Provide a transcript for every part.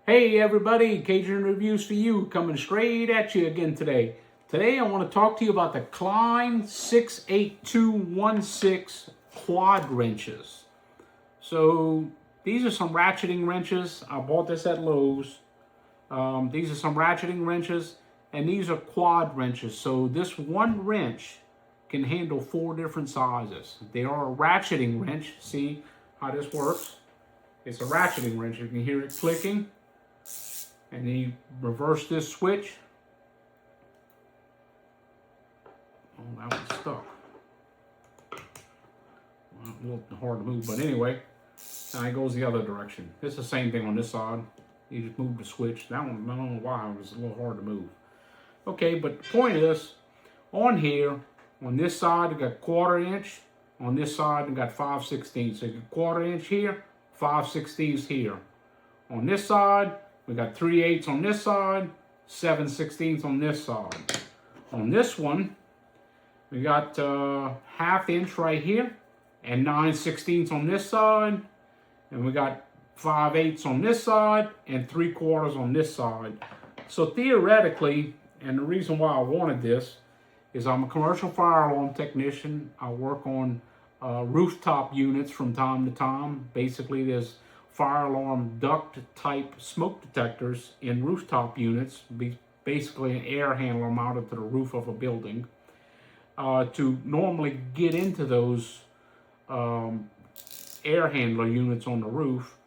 Hey everybody, Cajun Reviews for You coming straight at you again today. Today I want to talk to you about the Klein 68216 quad wrenches. So these are some ratcheting wrenches. I bought this at Lowe's. These are some ratcheting wrenches and these are quad wrenches. So this one wrench can handle 4 different sizes. They are a ratcheting wrench. See how this works? It's a ratcheting wrench. You can hear it clicking. And then you reverse this switch. Oh, that one's stuck. Well, a little hard to move, but anyway, now it goes the other direction. It's the same thing on this side. You just move the switch. That one, I don't know why, it was a little hard to move. Okay, but the point is, on here, on this side, you got 1/4 inch. On this side, you got 5/16. So you got 1/4 inch here, 5/16 here. On this side, we got 3/8 on this side, 7/16 on this side. On this one, we got 1/2 inch right here, and 9/16 on this side, and we got 5/8 on this side, and 3/4 on this side. So theoretically, and the reason why I wanted this is I'm a commercial fire alarm technician. I work on rooftop units from time to time. Basically, there's fire alarm duct type smoke detectors in rooftop units, basically an air handler mounted to the roof of a building. To normally get into those air handler units on the roof,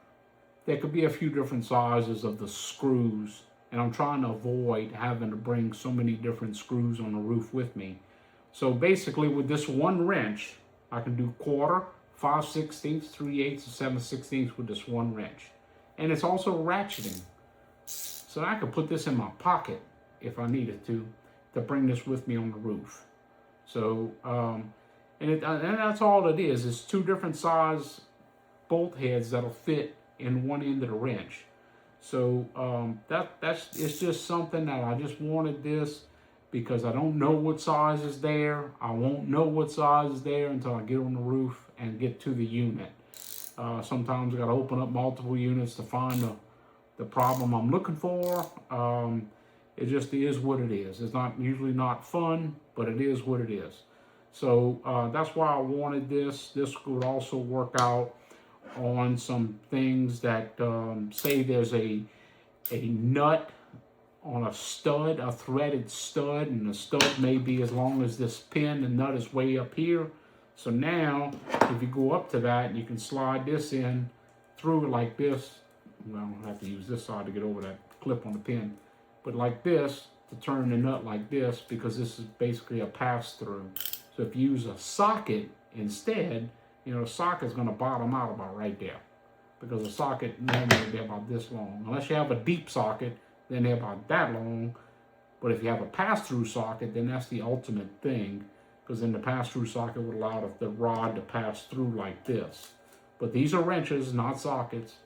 there could be a few different sizes of the screws, and I'm trying to avoid having to bring so many different screws on the roof with me. So basically with this one wrench, I can do 1/4, 5/16, 3/8, and 7/16 with this one wrench. And it's also ratcheting. So I could put this in my pocket if I needed to bring this with me on the roof. So, and that's all it is. It's 2 different size bolt heads that'll fit in one end of the wrench. So it's just something that I just wanted this because I don't know what size is there. I won't know what size is there until I get on the roof and get to the unit. Sometimes I got to open up multiple units to find the problem I'm looking for. It just is what it is. It's not usually not fun, but it is what it is. So that's why I wanted this. This would also work out on some things that say there's a nut on a stud, a threaded stud, and the stud may be as long as this pin. The nut is way up here. So now, if you go up to that, you can slide this in through it like this. Well, I have to use this side to get over that clip on the pin. But like this, to turn the nut like this, because this is basically a pass-through. So if you use a socket instead, you know, the socket's going to bottom out about right there. Because the socket normally be about this long. Unless you have a deep socket, then they're about that long. But if you have a pass-through socket, then that's the ultimate thing. Because then the pass-through socket would allow the rod to pass through like this. But these are wrenches, not sockets.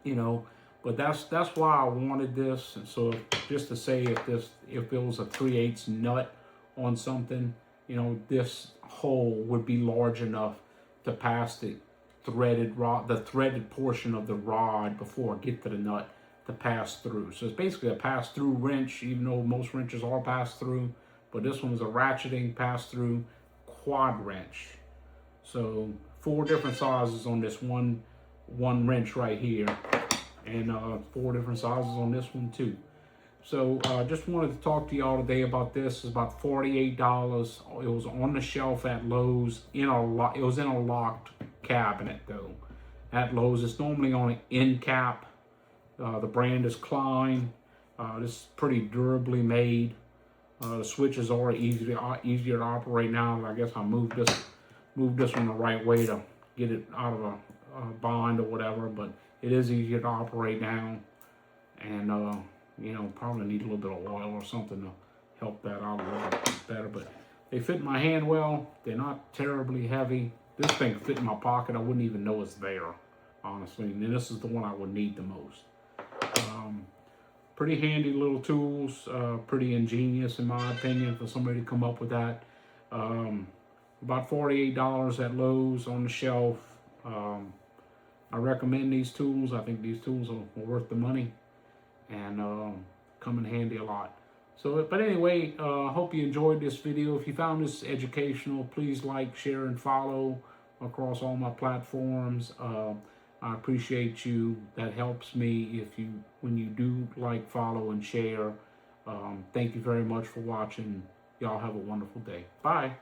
You know, but that's why I wanted this. And so just to say, if it was a 3/8 nut on something, you know, this hole would be large enough to pass the threaded rod, the threaded portion of the rod before I get to the nut to pass through. So it's basically a pass-through wrench, even though most wrenches are pass-through. But this one was a ratcheting pass-through quad wrench. So 4 different sizes on this one wrench right here, and 4 different sizes on this one too. So just wanted to talk to y'all today about this. It's about $48. It was on the shelf at Lowe's. It was in a locked cabinet though. At Lowe's, it's normally on an end cap. The brand is Klein. This is pretty durably made. The switches are easier to operate now. I guess I moved this one the right way to get it out of a bind or whatever. But it is easier to operate now, and you know, probably need a little bit of oil or something to help that out a little bit better. But they fit in my hand well. They're not terribly heavy. This thing could fit in my pocket. I wouldn't even know it's there, honestly. And then this is the one I would need the most. Pretty handy little tools, pretty ingenious in my opinion for somebody to come up with that. About $48 at Lowe's on the shelf. I recommend these tools. I think these tools are worth the money and come in handy a lot. So, but anyway, I hope you enjoyed this video. If you found this educational, please like, share, and follow across all my platforms. I appreciate you. That helps me when you do like, follow, and share. Thank you very much for watching. Y'all have a wonderful day. Bye.